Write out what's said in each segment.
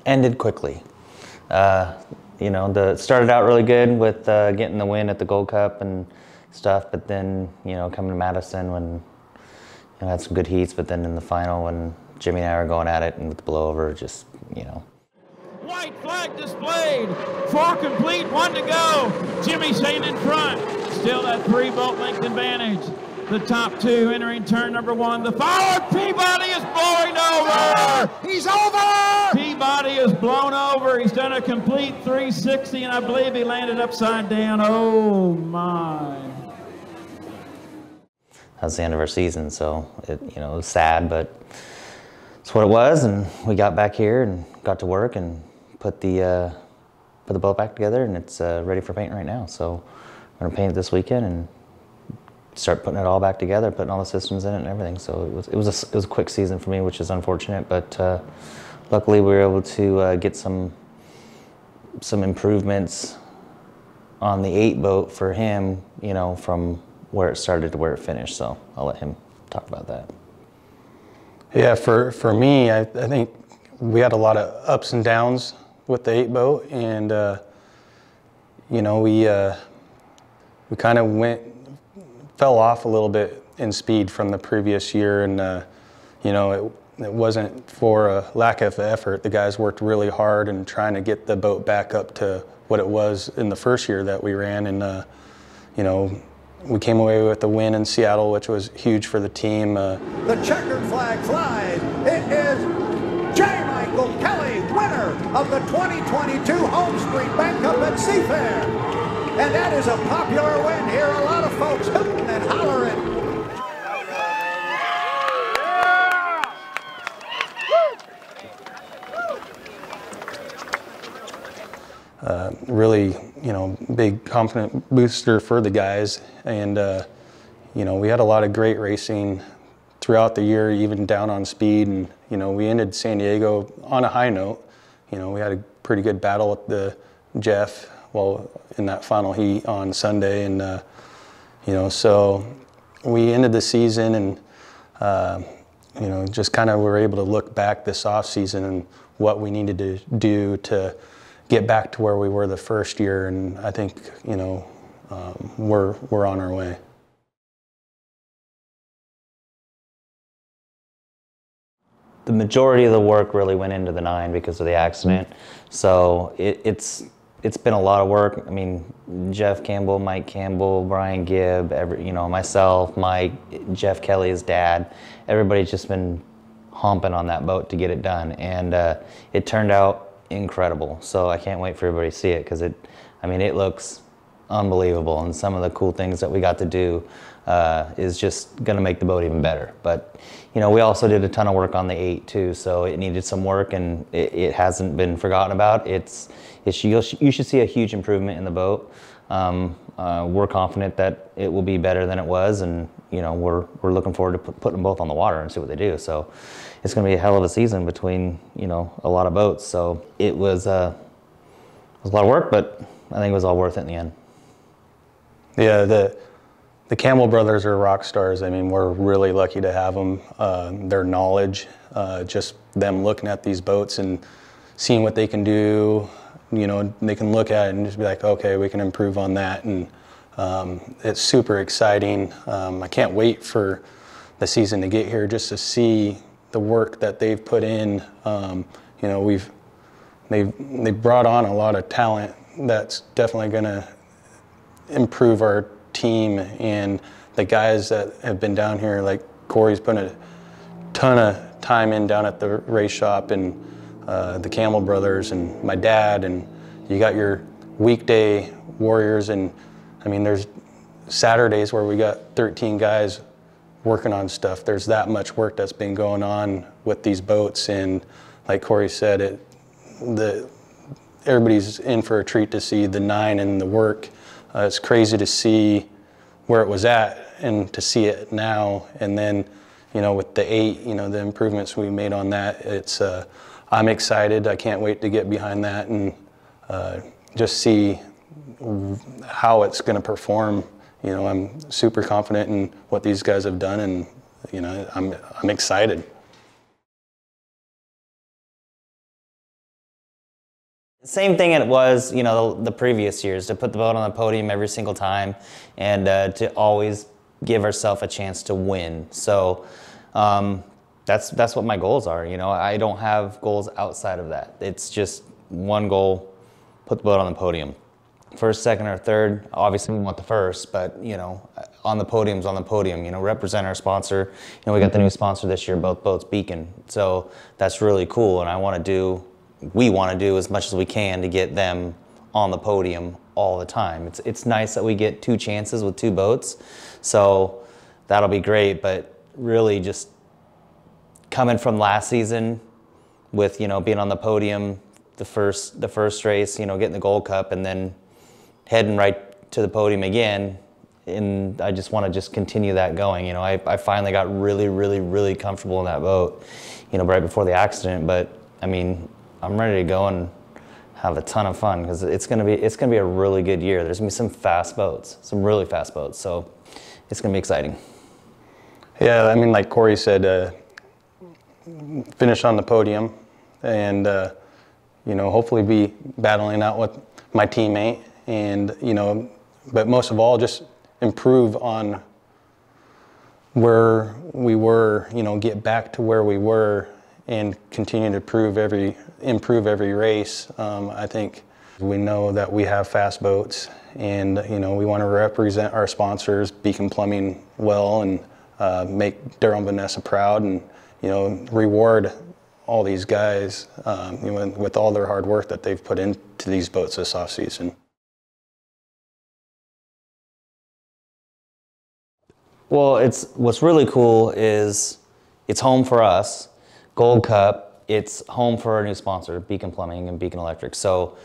ended quickly. You know, started out really good with getting the win at the Gold Cup and stuff, but then, you know, coming to Madison when, you know, had some good heats, but then in the final when Jimmy and I were going at it and with the blowover, just, you know. White flag displayed, 4 complete, 1 to go. Jimmy Shane in front, still that 3-boat length advantage. The top 2 entering turn number 1. The forward, Peabody is blowing over. He's over! Peabody is blown over. He's done a complete 360, and I believe he landed upside down. Oh my. That's the end of our season, so it, you know, it was sad, but it's what it was, and we got back here and got to work and put the boat back together, and it's ready for paint right now. So we're gonna paint it this weekend and start putting it all back together, putting all the systems in it and everything. So it was a quick season for me, which is unfortunate, but luckily we were able to get some improvements on the 8 boat for him, you know, from where it started to where it finished. So I'll let him talk about that. Yeah, for me, I think we had a lot of ups and downs with the 8 boat, and you know, we kind of fell off a little bit in speed from the previous year, and you know, it wasn't for a lack of effort. The guys worked really hard and trying to get the boat back up to what it was in the first year that we ran, and you know, we came away with the win in Seattle, which was huge for the team. The checkered flag flies. It is J. Michael Kelly, winner of the 2022 Home Street Bank Cup at Seafair. And that is a popular win here. A lot of folks hooting and hollering. Really, you know, big confident booster for the guys, and you know, we had a lot of great racing throughout the year, even down on speed, and you know, we ended San Diego on a high note. You know, we had a pretty good battle with the Jeff, well, in that final heat on Sunday, and you know, so we ended the season, and you know, just kind of were able to look back this off season and what we needed to do to get back to where we were the first year, and I think, you know, we're on our way. The majority of the work really went into the 9 because of the accident. So it's been a lot of work. I mean, Jeff Campbell, Mike Campbell, Brian Gibb, you know, myself, Mike, Jeff Kelly's dad, everybody's just been homping on that boat to get it done, and it turned out incredible. So I can't wait for everybody to see it, because I mean, it looks unbelievable, and some of the cool things that we got to do is just going to make the boat even better. But you know, we also did a ton of work on the 8 too, so it needed some work, and it hasn't been forgotten about. You should see a huge improvement in the boat. We're confident that it will be better than it was, and you know, we're looking forward to putting them both on the water and see what they do. So it's going to be a hell of a season between, you know, a lot of boats. So it was a lot of work, but I think it was all worth it in the end. Yeah, the Campbell brothers are rock stars. I mean, we're really lucky to have them. Their knowledge, just them looking at these boats and seeing what they can do, you know, they can look at it and just be like, okay, we can improve on that. And it's super exciting. I can't wait for the season to get here just to see the work that they've put in. You know, they've brought on a lot of talent that's definitely going to improve our team, and the guys that have been down here, like Corey's put a ton of time in down at the race shop, and the Campbell brothers and my dad, and you got your weekday warriors, and I mean, there's Saturdays where we got 13 guys working on stuff. There's that much work that's been going on with these boats, and like Corey said, everybody's in for a treat to see the 9 and the work. It's crazy to see where it was at and to see it now, and then, you know, with the 8, you know, the improvements we made on that, it's I'm excited. I can't wait to get behind that and just see how it's going to perform. You know, I'm super confident in what these guys have done, and you know, I'm excited. Same thing it was, you know, the previous years, to put the boat on the podium every single time and to always give ourselves a chance to win. So that's what my goals are. You know, I don't have goals outside of that. It's just one goal, put the boat on the podium. First, second, or third, obviously we want the first, but, you know, on the podium's on the podium, you know, represent our sponsor. You know, we got the new sponsor this year, both boats Beacon. So that's really cool, and we want to do as much as we can to get them on the podium all the time. It's nice that we get 2 chances with 2 boats, so that'll be great. But really, just coming from last season with, you know, being on the podium the first race, you know, getting the Gold Cup, and then heading right to the podium again, and I just want to just continue that going. You know, I finally got really comfortable in that boat, you know, right before the accident. But I mean, I'm ready to go and have a ton of fun, because it's gonna be a really good year. There's gonna be some fast boats, some really fast boats, so it's gonna be exciting. Yeah, I mean, like Corey said, finish on the podium, and you know, hopefully be battling out with my teammate, and you know, but most of all, just improve on where we were. You know, get back to where we were, and continue to improve every race. I think we know that we have fast boats, and you know, we want to represent our sponsors, Beacon Plumbing, well, and make Daryl and Vanessa proud, and you know, reward all these guys, you know, with all their hard work that they've put into these boats this off season. Well, what's really cool is it's home for us. Gold Cup, it's home for our new sponsor, Beacon Plumbing and Beacon Electric. So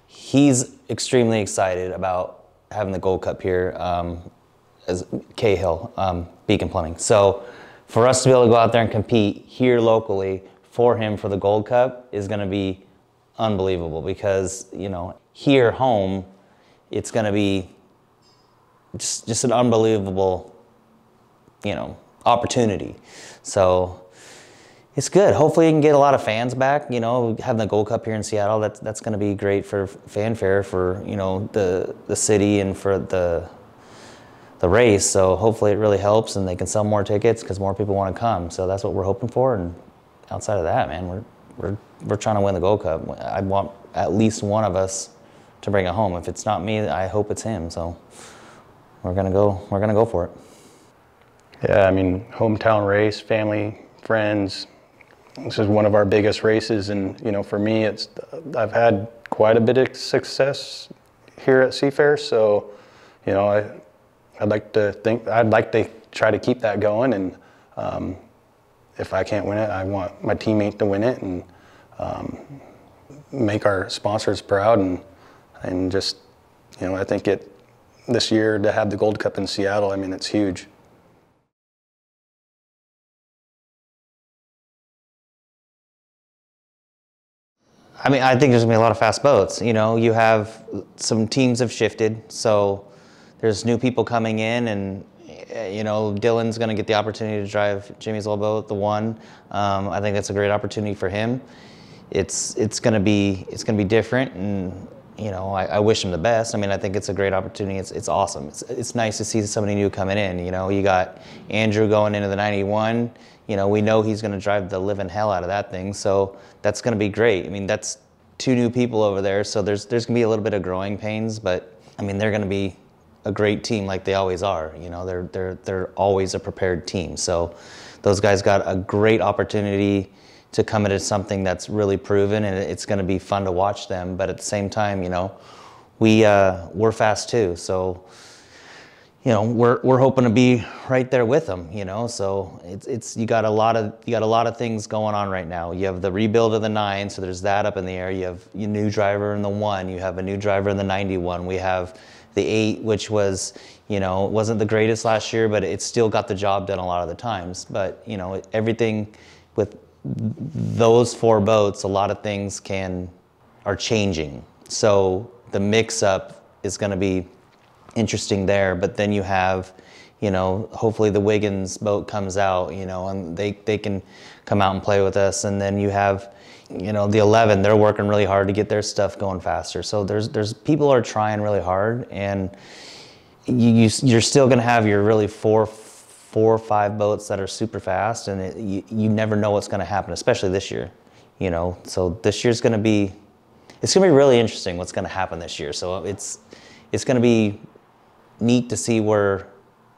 he's extremely excited about having the Gold Cup here as Cahill, Beacon Plumbing. So for us to be able to go out there and compete here locally for him for the Gold Cup is going to be unbelievable, because, you know, here home, it's going to be just an unbelievable, you know, opportunity. So it's good. Hopefully you can get a lot of fans back. You know, having the Gold Cup here in Seattle, that's going to be great for fanfare for, you know, the city and for the race. So hopefully it really helps, and they can sell more tickets because more people want to come. So that's what we're hoping for. And outside of that, man, we're trying to win the Gold Cup. I want at least one of us to bring it home. If it's not me, I hope it's him. So we're gonna go for it. Yeah, I mean, hometown race, family, friends. This is one of our biggest races, and you know, for me, I've had quite a bit of success here at Seafair. So, you know, I'd like to try to keep that going, and if I can't win it, I want my teammate to win it, and make our sponsors proud, and just, you know, I think this year to have the Gold Cup in Seattle, I mean, it's huge. I mean, I think there's gonna be a lot of fast boats. You know, you have some teams have shifted, so there's new people coming in, and you know, Dylan's gonna get the opportunity to drive Jimmy's old boat, the one. I think that's a great opportunity for him. It's gonna be different, and you know, I wish him the best. I mean, I think it's a great opportunity. It's awesome. It's nice to see somebody new coming in. You know, you got Andrew going into the 91. You know, we know he's going to drive the living hell out of that thing, so that's going to be great. I mean, that's 2 new people over there, so there's going to be a little bit of growing pains, but I mean, they're going to be a great team like they always are. You know, they're always a prepared team. So those guys got a great opportunity to come into something that's really proven, and it's going to be fun to watch them. But at the same time, you know, we're fast too, so you know, we're hoping to be right there with them, you know. So you got a lot of things going on right now. You have the rebuild of the 9, so there's that up in the air. You have your new driver in the 1. You have a new driver in the 91. We have the 8, which was, you know, wasn't the greatest last year, but it still got the job done a lot of the times. But you know, everything with those 4 boats, a lot of things are changing. So the mix-up is going to be interesting there, but then you have, you know, hopefully the Wiggins boat comes out, you know, and they can come out and play with us, and then you have, you know, the 11, they're working really hard to get their stuff going faster. So there's people are trying really hard, and you're still going to have your really four or five boats that are super fast, and you never know what's going to happen, especially this year, you know. So this year's going to be, it's going to be really interesting what's going to happen this year. So it's going to be neat to see where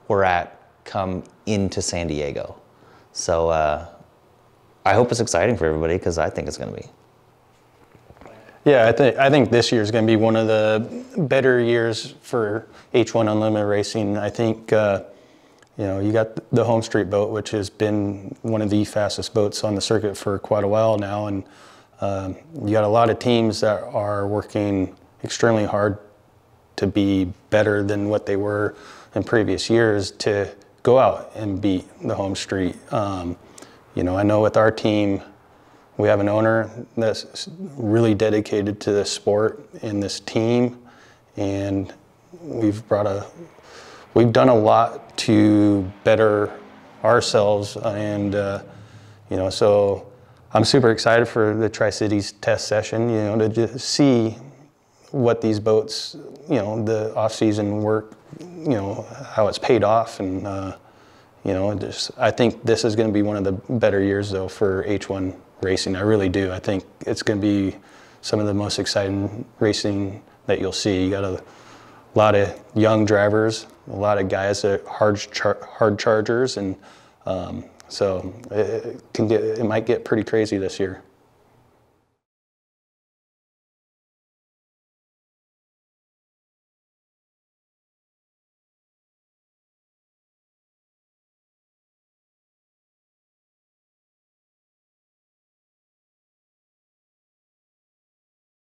we're at come into San Diego. So I hope it's exciting for everybody, because I think it's going to be. Yeah, I think this year is going to be one of the better years for H1 Unlimited racing. I think you know, you got the Home Street boat, which has been one of the fastest boats on the circuit for quite a while now, and you got a lot of teams that are working extremely hard to be better than what they were in previous years to go out and beat the Home Street. You know, I know with our team, we have an owner that's really dedicated to this sport and this team, and we've done a lot to better ourselves, and you know, so I'm super excited for the Tri-Cities test session, you know, to just see what these boats, you know, the off-season work, you know, how it's paid off, and you know, I think this is going to be one of the better years though for H1 racing. I really do. I think it's going to be some of the most exciting racing that you'll see. You got a lot of young drivers, a lot of guys that are hard chargers, and so it might get pretty crazy this year.